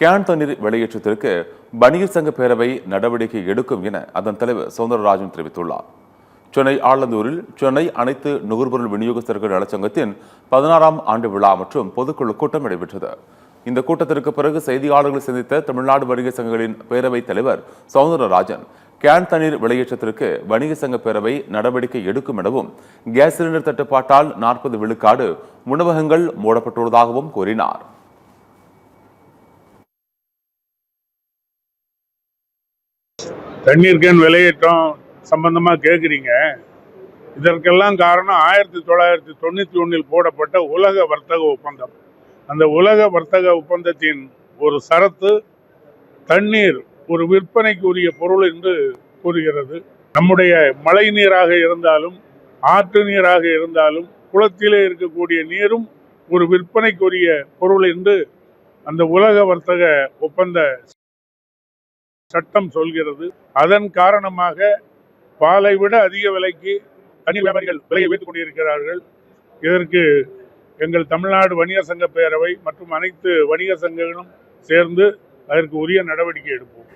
Can தண்ணீர் வெளியேற்றத்திற்கு வணிகர் சங்க பேரவை நடவடிக்கை எடுக்கும் என அதன் தலைவர் சௌந்தரராஜன் தெரிவித்துள்ளார். சென்னை ஆலந்தூரில் சென்னை அனைத்து நுகர்பொருள் விநியோகஸ்தர்கள் நலச்சங்கத்தின் 16ஆம் ஆண்டு விழா மற்றும் பொதுக்குழு கூட்டம் நடைபெற்றது. இந்த கூட்டத்திற்கு பிறகு செய்தியாளர்களை சந்தித்த தமிழ்நாடு வணிகர் சங்கங்களின் பேரவைத் தலைவர் சௌந்தரராஜன், கேன் தண்ணீர் வெளியேற்றத்திற்கு வணிக சங்க பேரவை நடவடிக்கை எடுக்கும் எனவும், கேஸ் சிலிண்டர் தட்டுப்பாட்டால் 40 விழுக்காடு உணவகங்கள் மூடப்பட்டுள்ளதாகவும் கூறினார். தண்ணீர் கேன் விலையேற்றம் சம்பந்தமா கேட்குறீங்க. இதற்கெல்லாம் காரணம் 1991 போடப்பட்ட உலக வர்த்தக ஒப்பந்தம். அந்த உலக வர்த்தக ஒப்பந்தத்தின் ஒரு சரத்து தண்ணீர் ஒரு விற்பனைக்குரிய பொருள் என்று கூறுகிறது. நம்முடைய மழை நீராக இருந்தாலும் ஆற்று நீராக இருந்தாலும் குளத்திலே இருக்கக்கூடிய நீரும் ஒரு விற்பனைக்குரிய பொருள் என்று அந்த உலக வர்த்தக ஒப்பந்த சட்டம் சொல்கிறது. அதன் காரணமாக பாலை விட அதிக விலைக்கு தண்ணீர் வியாபாரிகள் விலையை வைத்துக் கொண்டிருக்கிறார்கள். இதற்கு எங்கள் தமிழ்நாடு வணிகர் சங்க பேரவை மற்றும் அனைத்து வணிகர் சங்கங்களும் சேர்ந்து அதற்கு உரிய நடவடிக்கை எடுப்போம்.